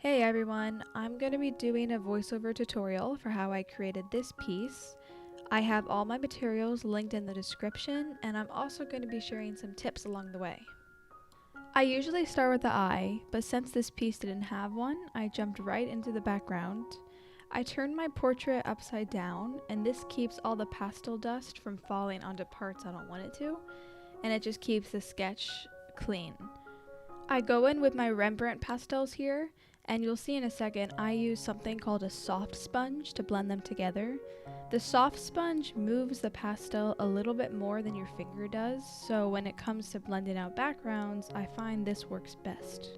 Hey everyone, I'm going to be doing a voiceover tutorial for how I created this piece. I have all my materials linked in the description, and I'm also going to be sharing some tips along the way. I usually start with the eye, but since this piece didn't have one, I jumped right into the background. I turned my portrait upside down, and this keeps all the pastel dust from falling onto parts I don't want it to, and it just keeps the sketch clean. I go in with my Rembrandt pastels here, and you'll see in a second I use something called a soft sponge to blend them together. The soft sponge moves the pastel a little bit more than your finger does, so when it comes to blending out backgrounds, I find this works best.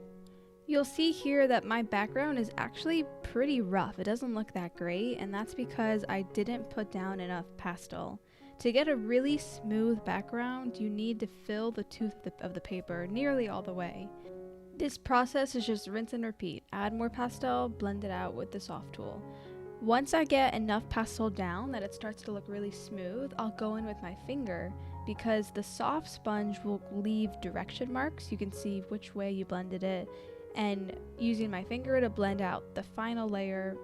You'll see here that my background is actually pretty rough. It doesn't look that great, and that's because I didn't put down enough pastel. To get a really smooth background, you need to fill the tooth of the paper nearly all the way. This process is just rinse and repeat. Add more pastel, blend it out with the soft tool. Once I get enough pastel down that it starts to look really smooth, I'll go in with my finger because the soft sponge will leave direction marks. You can see which way you blended it, and using my finger to blend out the final layer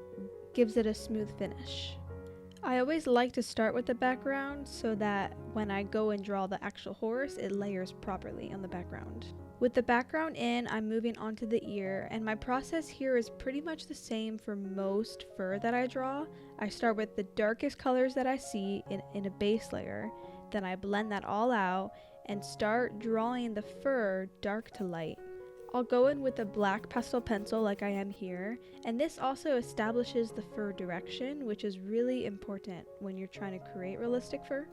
gives it a smooth finish. I always like to start with the background so that when I go and draw the actual horse, it layers properly on the background. With the background in, I'm moving on to the ear, and my process here is pretty much the same for most fur that I draw. I start with the darkest colors that I see in a base layer, then I blend that all out and start drawing the fur dark to light. I'll go in with a black pastel pencil like I am here, and this also establishes the fur direction, which is really important when you're trying to create realistic fur.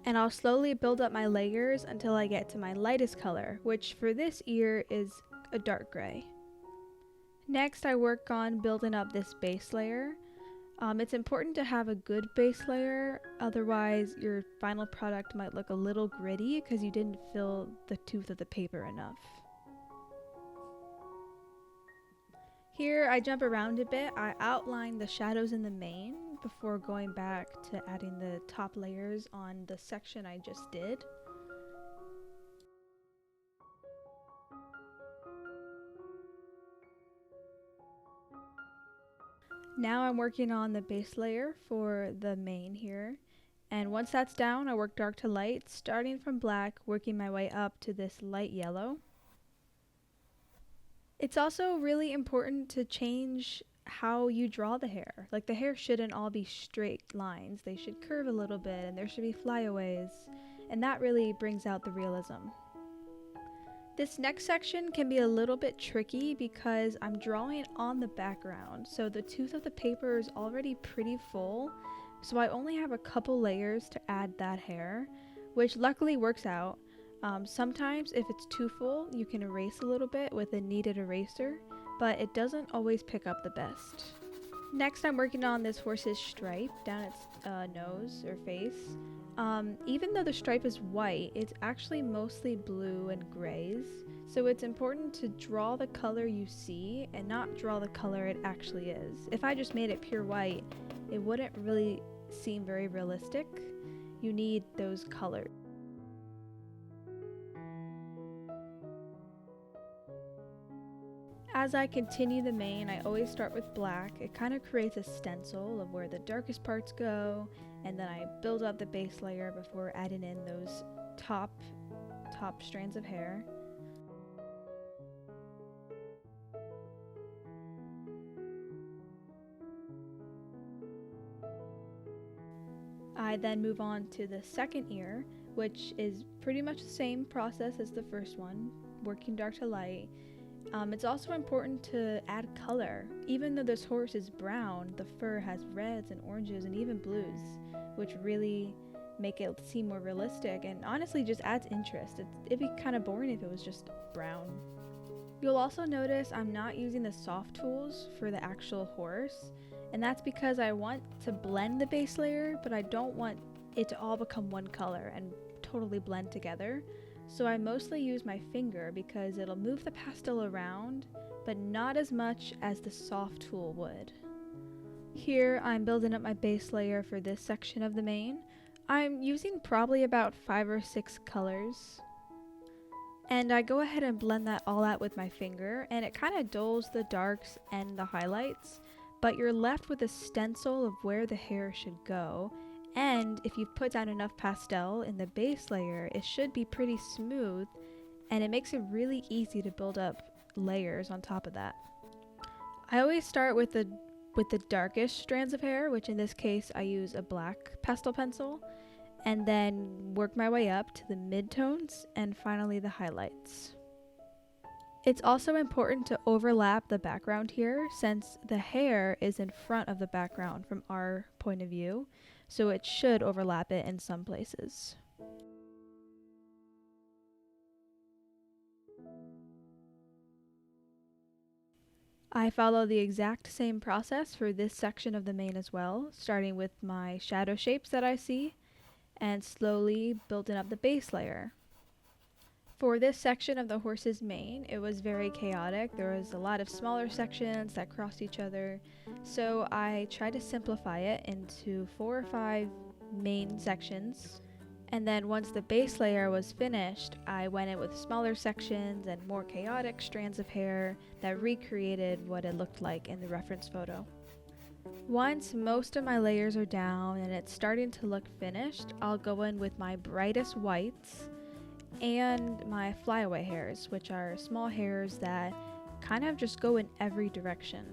And I'll slowly build up my layers until I get to my lightest color, which for this ear is a dark gray. Next, I work on building up this base layer. It's important to have a good base layer, otherwise your final product might look a little gritty because you didn't fill the tooth of the paper enough. Here I jump around a bit. I outline the shadows in the mane before going back to adding the top layers on the section I just did. Now I'm working on the base layer for the mane here. And once that's down, I work dark to light, starting from black, working my way up to this light yellow. It's also really important to change how you draw the hair. Like, the hair shouldn't all be straight lines. They should curve a little bit, and there should be flyaways, and that really brings out the realism. This next section can be a little bit tricky because I'm drawing on the background, so the tooth of the paper is already pretty full, so I only have a couple layers to add that hair, which luckily works out. Sometimes if it's too full, you can erase a little bit with a kneaded eraser, but it doesn't always pick up the best. Next, I'm working on this horse's stripe down its nose or face. Even though the stripe is white, it's actually mostly blue and grays, so it's important to draw the color you see and not draw the color it actually is. If I just made it pure white, it wouldn't really seem very realistic. You need those colors. As I continue the mane, I always start with black. It kind of creates a stencil of where the darkest parts go, and then I build up the base layer before adding in those top strands of hair. I then move on to the second ear, which is pretty much the same process as the first one, working dark to light. It's also important to add color. Even though this horse is brown, the fur has reds and oranges and even blues, which really make it seem more realistic and honestly just adds interest. It'd be kind of boring if it was just brown. You'll also notice I'm not using the soft tools for the actual horse, and that's because I want to blend the base layer, but I don't want it to all become one color and totally blend together. So I mostly use my finger because it'll move the pastel around, but not as much as the soft tool would. Here I'm building up my base layer for this section of the mane. I'm using probably about 5 or 6 colors. And I go ahead and blend that all out with my finger, and it kind of dulls the darks and the highlights, but you're left with a stencil of where the hair should go. And if you've put down enough pastel in the base layer, it should be pretty smooth, and it makes it really easy to build up layers on top of that. I always start with the darkest strands of hair, which in this case I use a black pastel pencil, and then work my way up to the midtones and finally the highlights. It's also important to overlap the background here, since the hair is in front of the background from our point of view, so it should overlap it in some places. I follow the exact same process for this section of the mane as well, starting with my shadow shapes that I see and slowly building up the base layer. For this section of the horse's mane, it was very chaotic. There was a lot of smaller sections that crossed each other, so I tried to simplify it into 4 or 5 main sections. And then once the base layer was finished, I went in with smaller sections and more chaotic strands of hair that recreated what it looked like in the reference photo. Once most of my layers are down and it's starting to look finished, I'll go in with my brightest whites and my flyaway hairs, which are small hairs that kind of just go in every direction.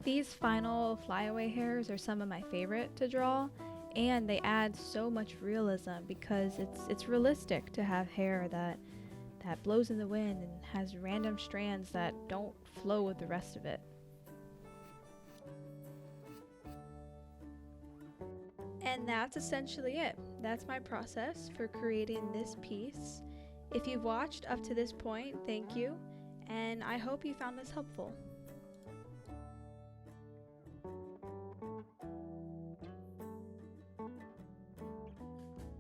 These final flyaway hairs are some of my favorite to draw, and they add so much realism because it's realistic to have hair that blows in the wind and has random strands that don't flow with the rest of it. And that's essentially it. That's my process for creating this piece. If you've watched up to this point, thank you, and I hope you found this helpful.